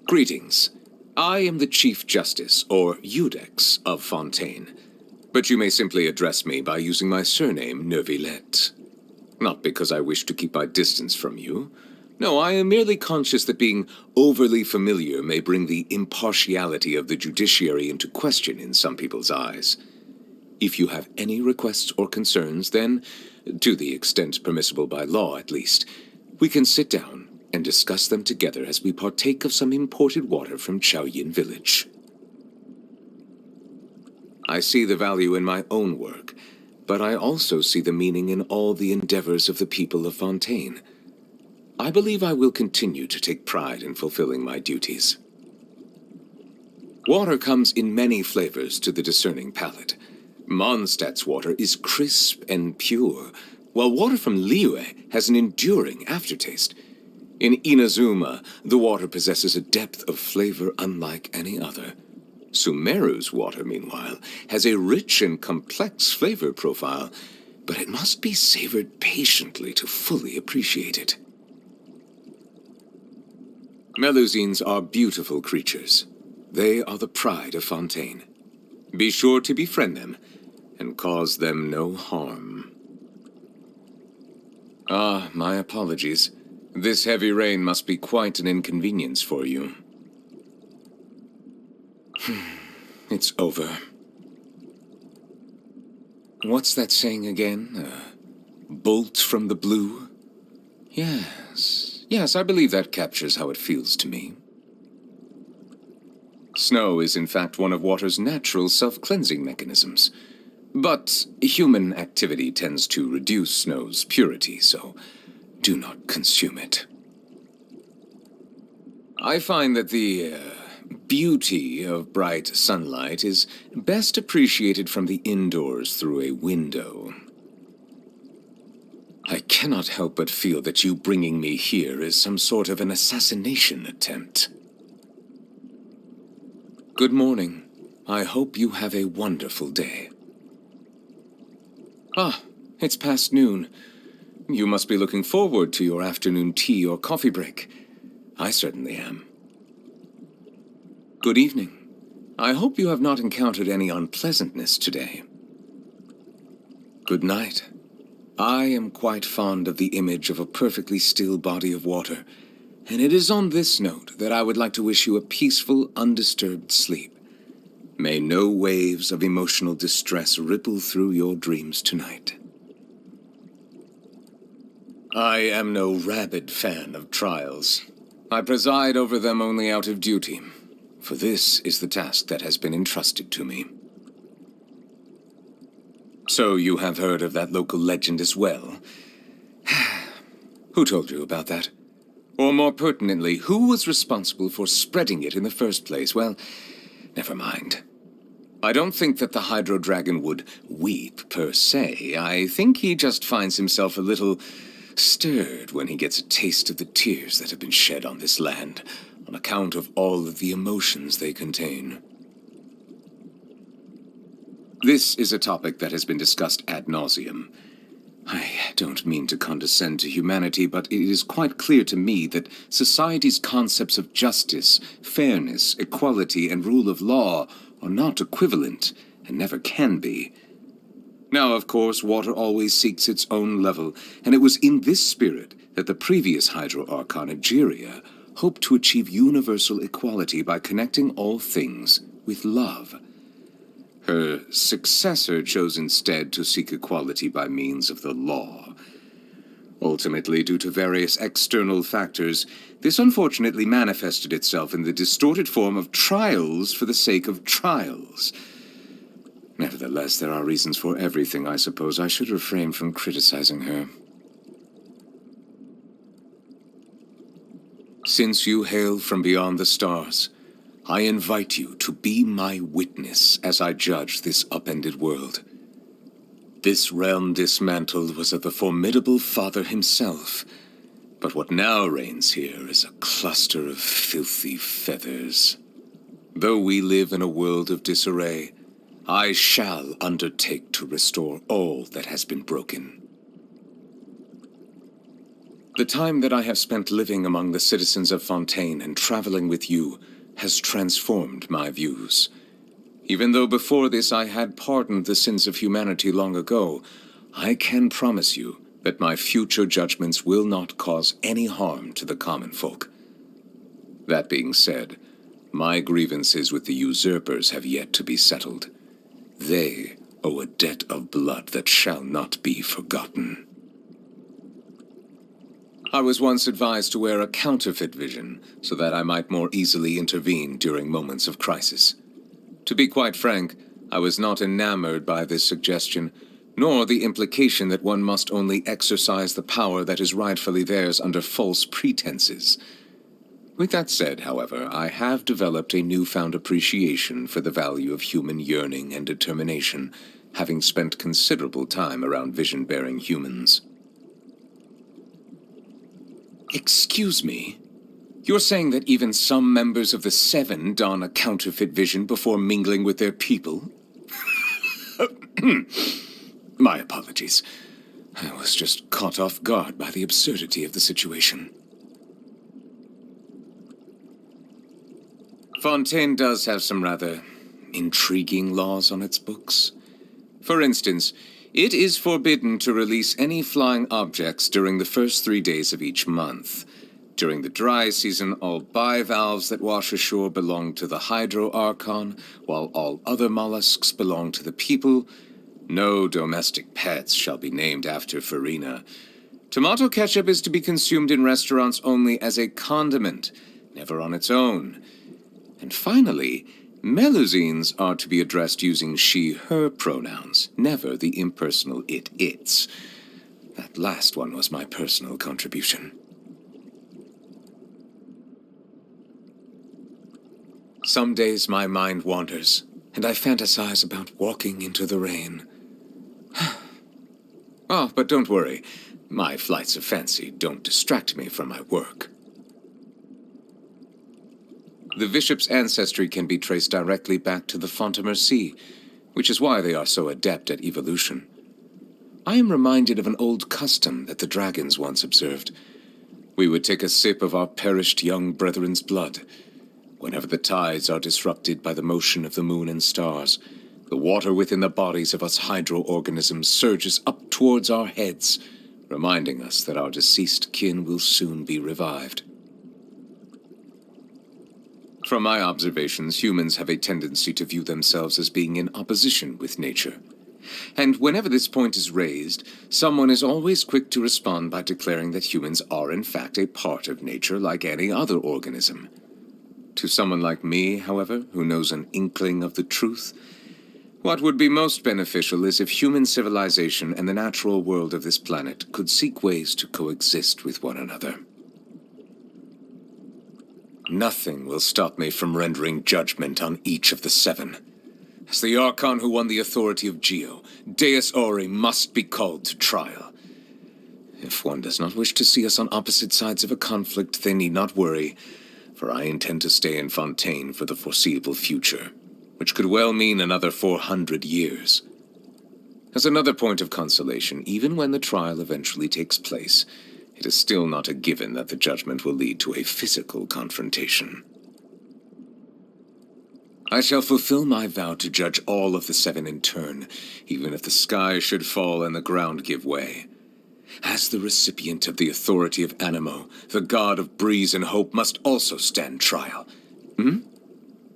Greetings. I am the Chief Justice, or Iudex, of Fontaine. But you may simply address me by using my surname, Neuvillette. Not because I wish to keep my distance from you. No, I am merely conscious that being overly familiar may bring the impartiality of the judiciary into question in some people's eyes. If you have any requests or concerns, then, to the extent permissible by law at least, we can sit down and discuss them together as we partake of some imported water from Chaoyin village. I see the value in my own work, but I also see the meaning in all the endeavors of the people of Fontaine. I believe I will continue to take pride in fulfilling my duties. Water comes in many flavors to the discerning palate. Mondstadt's water is crisp and pure, while water from Liyue has an enduring aftertaste. In Inazuma, the water possesses a depth of flavor unlike any other. Sumeru's water, meanwhile, has a rich and complex flavor profile, but it must be savored patiently to fully appreciate it. Melusines are beautiful creatures. They are the pride of Fontaine. Be sure to befriend them, and cause them no harm. Ah, my apologies. This heavy rain must be quite an inconvenience for you. It's over. What's that saying again? Bolt from the blue? Yes, I believe that captures how it feels to me. Snow is in fact one of water's natural self-cleansing mechanisms. But human activity tends to reduce snow's purity, so do not consume it. I find that the beauty of bright sunlight is best appreciated from the indoors through a window. I cannot help but feel that you bringing me here is some sort of an assassination attempt. Good morning. I hope you have a wonderful day. Ah, it's past noon. You must be looking forward to your afternoon tea or coffee break. I certainly am. Good evening. I hope you have not encountered any unpleasantness today. Good night. I am quite fond of the image of a perfectly still body of water, and it is on this note that I would like to wish you a peaceful, undisturbed sleep. May no waves of emotional distress ripple through your dreams tonight. I am no rabid fan of trials. I preside over them only out of duty, for this is the task that has been entrusted to me. So you have heard of that local legend as well? Who told you about that? Or more pertinently, who was responsible for spreading it in the first place? Well, never mind. I don't think that the Hydro Dragon would weep, per se. I think he just finds himself a little stirred when he gets a taste of the tears that have been shed on this land, on account of all of the emotions they contain. This is a topic that has been discussed ad nauseum. I don't mean to condescend to humanity, but it is quite clear to me that society's concepts of justice, fairness, equality, and rule of law are not equivalent, and never can be. Now, of course, water always seeks its own level, and it was in this spirit that the previous Hydro Archon, Egeria, hoped to achieve universal equality by connecting all things with love. Her successor chose instead to seek equality by means of the law. Ultimately, due to various external factors, this unfortunately manifested itself in the distorted form of trials for the sake of trials. Nevertheless, there are reasons for everything. I suppose I should refrain from criticizing her. Since you hail from beyond the stars, I invite you to be my witness as I judge this upended world. This realm dismantled was of the formidable Father himself, but what now reigns here is a cluster of filthy feathers. Though we live in a world of disarray, I shall undertake to restore all that has been broken. The time that I have spent living among the citizens of Fontaine and traveling with you has transformed my views. Even though before this I had pardoned the sins of humanity long ago, I can promise you that my future judgments will not cause any harm to the common folk. That being said, my grievances with the usurpers have yet to be settled. They owe a debt of blood that shall not be forgotten. I was once advised to wear a counterfeit vision so that I might more easily intervene during moments of crisis. To be quite frank, I was not enamored by this suggestion, nor the implication that one must only exercise the power that is rightfully theirs under false pretenses. With that said, however, I have developed a newfound appreciation for the value of human yearning and determination, having spent considerable time around vision-bearing humans. Excuse me? You're saying that even some members of the Seven don a counterfeit vision before mingling with their people? My apologies. I was just caught off guard by the absurdity of the situation. Fontaine does have some rather intriguing laws on its books. For instance, it is forbidden to release any flying objects during the first 3 days of each month. During the dry season, all bivalves that wash ashore belong to the Hydro Archon, while all other mollusks belong to the people. No domestic pets shall be named after Farina. Tomato ketchup is to be consumed in restaurants only as a condiment, never on its own. And finally, Melusines are to be addressed using she/her pronouns, never the impersonal it/its. That last one was my personal contribution. Some days my mind wanders, and I fantasize about walking into the rain. Oh, but don't worry. My flights of fancy don't distract me from my work. The bishop's ancestry can be traced directly back to the Fontaine Sea, which is why they are so adept at evolution. I am reminded of an old custom that the dragons once observed. We would take a sip of our perished young brethren's blood. Whenever the tides are disrupted by the motion of the moon and stars, the water within the bodies of us hydro-organisms surges up towards our heads, reminding us that our deceased kin will soon be revived. From my observations, humans have a tendency to view themselves as being in opposition with nature. And whenever this point is raised, someone is always quick to respond by declaring that humans are in fact a part of nature like any other organism. To someone like me, however, who knows an inkling of the truth, what would be most beneficial is if human civilization and the natural world of this planet could seek ways to coexist with one another. Nothing will stop me from rendering judgment on each of the seven. As the Archon who won the authority of Geo, Deus Ori must be called to trial. If one does not wish to see us on opposite sides of a conflict, they need not worry, for I intend to stay in Fontaine for the foreseeable future, which could well mean another 400 years. As another point of consolation, even when the trial eventually takes place, it is still not a given that the judgment will lead to a physical confrontation. I shall fulfill my vow to judge all of the seven in turn, even if the sky should fall and the ground give way. As the recipient of the authority of Animo, the god of breeze and hope must also stand trial.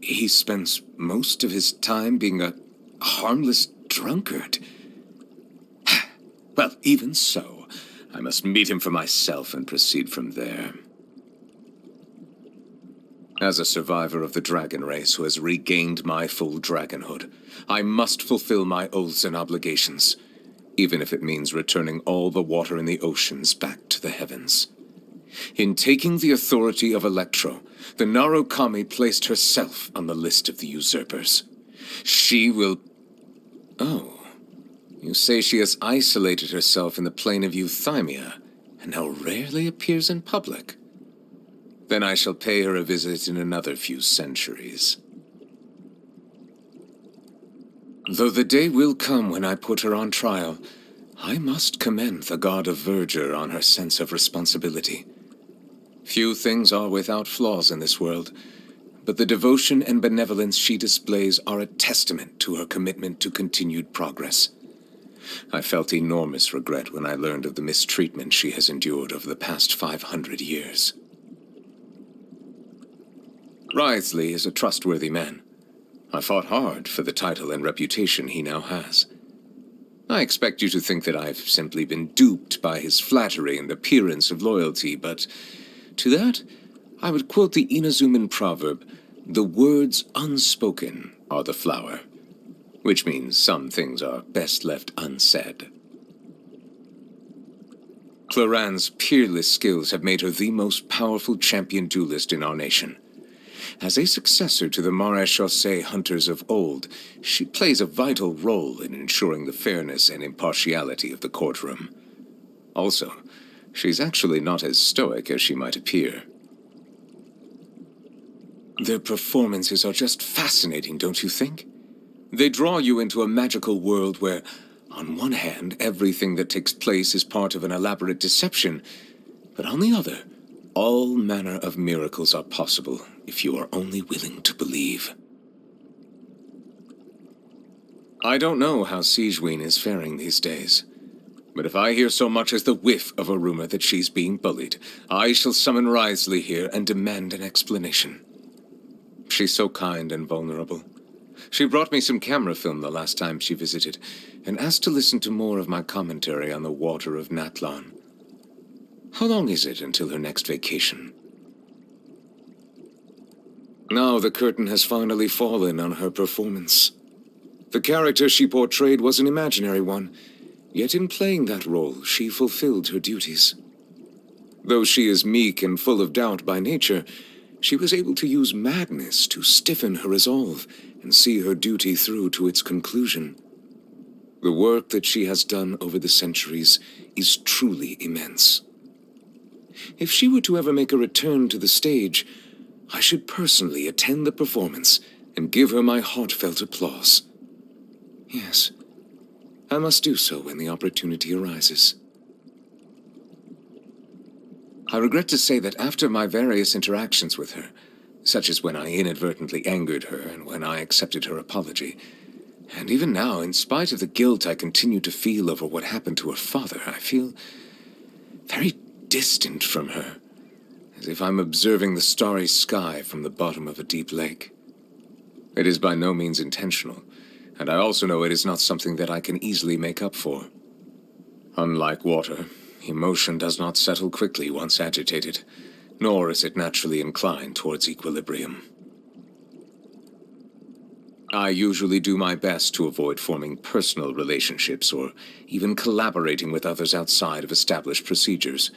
He spends most of his time being a harmless drunkard. Well, even so, I must meet him for myself and proceed from there. As a survivor of the dragon race who has regained my full dragonhood, I must fulfill my oaths and obligations, even if it means returning all the water in the oceans back to the heavens. In taking the authority of Electro, the Narukami placed herself on the list of the usurpers. She will... Oh. You say she has isolated herself in the plane of Euthymia, and now rarely appears in public. Then I shall pay her a visit in another few centuries. Though the day will come when I put her on trial, I must commend the god of verdure on her sense of responsibility. Few things are without flaws in this world, but the devotion and benevolence she displays are a testament to her commitment to continued progress. I felt enormous regret when I learned of the mistreatment she has endured over the past 500 years. Wriothesley is a trustworthy man. I fought hard for the title and reputation he now has. I expect you to think that I've simply been duped by his flattery and appearance of loyalty, but to that, I would quote the Inazuman proverb, "The words unspoken are the flower," which means some things are best left unsaid. Cloran's peerless skills have made her the most powerful champion duelist in our nation. As a successor to the Maréchaussée hunters of old, she plays a vital role in ensuring the fairness and impartiality of the courtroom. Also, she's actually not as stoic as she might appear. Their performances are just fascinating, don't you think? They draw you into a magical world where, on one hand, everything that takes place is part of an elaborate deception, but on the other, all manner of miracles are possible if you are only willing to believe. I don't know how Sigewinne is faring these days, but if I hear so much as the whiff of a rumor that she's being bullied, I shall summon Wriothesley here and demand an explanation. She's so kind and vulnerable. She brought me some camera film the last time she visited, and asked to listen to more of my commentary on the water of Natlan. How long is it until her next vacation? Now the curtain has finally fallen on her performance. The character she portrayed was an imaginary one, yet in playing that role, she fulfilled her duties. Though she is meek and full of doubt by nature, she was able to use madness to stiffen her resolve and see her duty through to its conclusion. The work that she has done over the centuries is truly immense. If she were to ever make a return to the stage, I should personally attend the performance and give her my heartfelt applause. Yes, I must do so when the opportunity arises. I regret to say that after my various interactions with her, such as when I inadvertently angered her and when I accepted her apology, and even now, in spite of the guilt I continue to feel over what happened to her father, I feel very distant from her, as if I'm observing the starry sky from the bottom of a deep lake. It is by no means intentional, and I also know it is not something that I can easily make up for. Unlike water, emotion does not settle quickly once agitated, nor is it naturally inclined towards equilibrium. I usually do my best to avoid forming personal relationships or even collaborating with others outside of established procedures.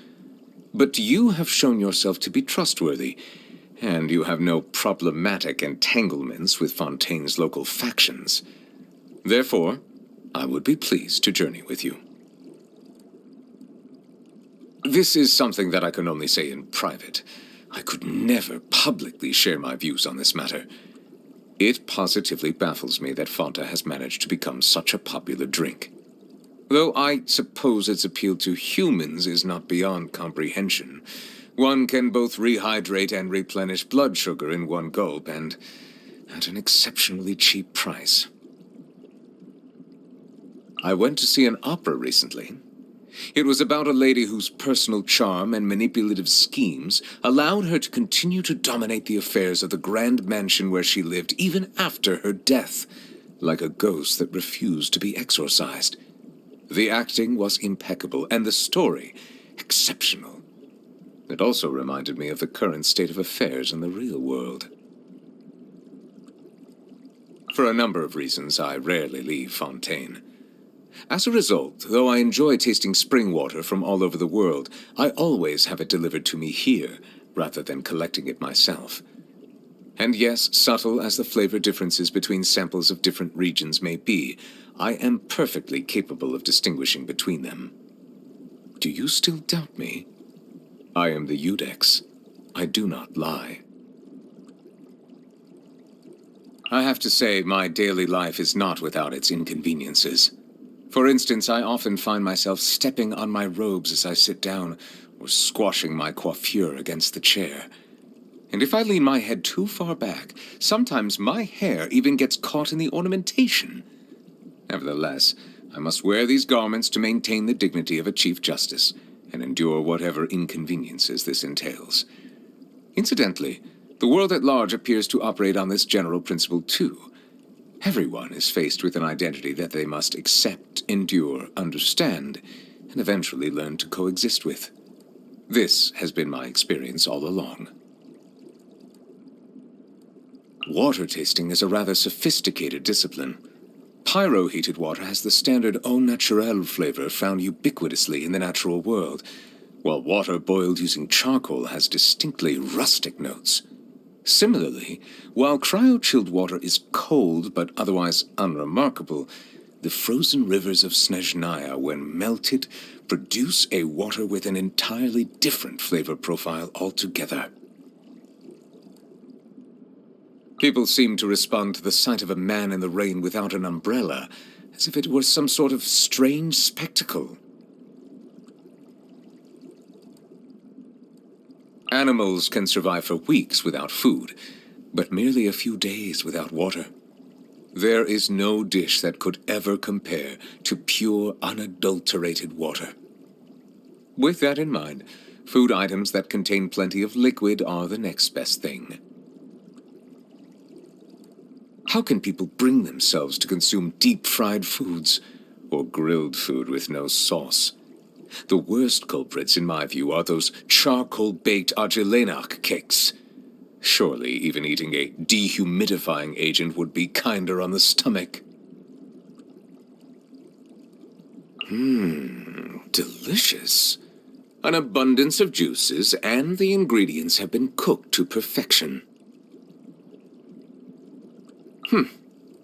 But you have shown yourself to be trustworthy, and you have no problematic entanglements with Fontaine's local factions. Therefore, I would be pleased to journey with you. This is something that I can only say in private. I could never publicly share my views on this matter. It positively baffles me that Fanta has managed to become such a popular drink. Though I suppose its appeal to humans is not beyond comprehension. One can both rehydrate and replenish blood sugar in one gulp, and at an exceptionally cheap price. I went to see an opera recently. It was about a lady whose personal charm and manipulative schemes allowed her to continue to dominate the affairs of the grand mansion where she lived even after her death, like a ghost that refused to be exorcised. The acting was impeccable, and the story exceptional. It also reminded me of the current state of affairs in the real world. For a number of reasons, I rarely leave Fontaine. As a result, though I enjoy tasting spring water from all over the world, I always have it delivered to me here, rather than collecting it myself. And yes, subtle as the flavor differences between samples of different regions may be, I am perfectly capable of distinguishing between them. Do you still doubt me? I am the Udex. I do not lie. I have to say, my daily life is not without its inconveniences. For instance, I often find myself stepping on my robes as I sit down, or squashing my coiffure against the chair. And if I lean my head too far back, sometimes my hair even gets caught in the ornamentation. Nevertheless, I must wear these garments to maintain the dignity of a Chief Justice, and endure whatever inconveniences this entails. Incidentally, the world at large appears to operate on this general principle too. Everyone is faced with an identity that they must accept, endure, understand, and eventually learn to coexist with. This has been my experience all along. Water tasting is a rather sophisticated discipline. Pyro-heated water has the standard au naturel flavor found ubiquitously in the natural world, while water boiled using charcoal has distinctly rustic notes. Similarly, while cryo-chilled water is cold but otherwise unremarkable, the frozen rivers of Snezhnaya, when melted, produce a water with an entirely different flavor profile altogether. People seem to respond to the sight of a man in the rain without an umbrella, as if it were some sort of strange spectacle. Animals can survive for weeks without food, but merely a few days without water. There is no dish that could ever compare to pure, unadulterated water. With that in mind, food items that contain plenty of liquid are the next best thing. How can people bring themselves to consume deep-fried foods, or grilled food with no sauce? The worst culprits, in my view, are those charcoal-baked Argilenac cakes. Surely even eating a dehumidifying agent would be kinder on the stomach. Delicious. An abundance of juices, and the ingredients have been cooked to perfection.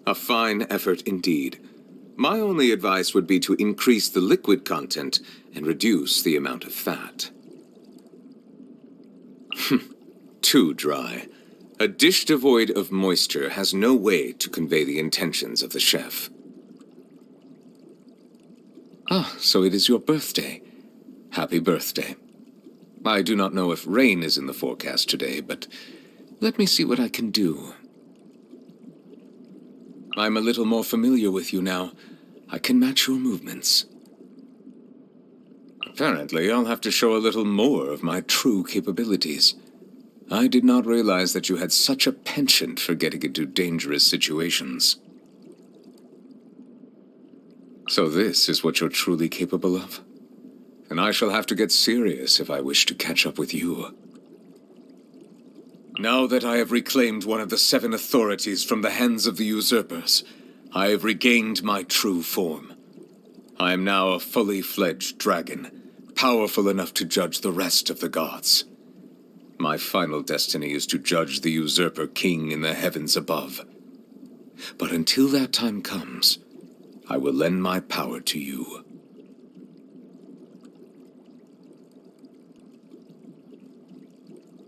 A fine effort indeed. My only advice would be to increase the liquid content and reduce the amount of fat. Too dry. A dish devoid of moisture has no way to convey the intentions of the chef. Ah, so it is your birthday. Happy birthday. I do not know if rain is in the forecast today, but let me see what I can do. I'm a little more familiar with you now. I can match your movements. Apparently, I'll have to show a little more of my true capabilities. I did not realize that you had such a penchant for getting into dangerous situations. So this is what you're truly capable of? Then I shall have to get serious if I wish to catch up with you. Now that I have reclaimed one of the 7 authorities from the hands of the usurpers, I have regained my true form. I am now a fully fledged dragon, powerful enough to judge the rest of the gods. My final destiny is to judge the usurper king in the heavens above. But until that time comes, I will lend my power to you.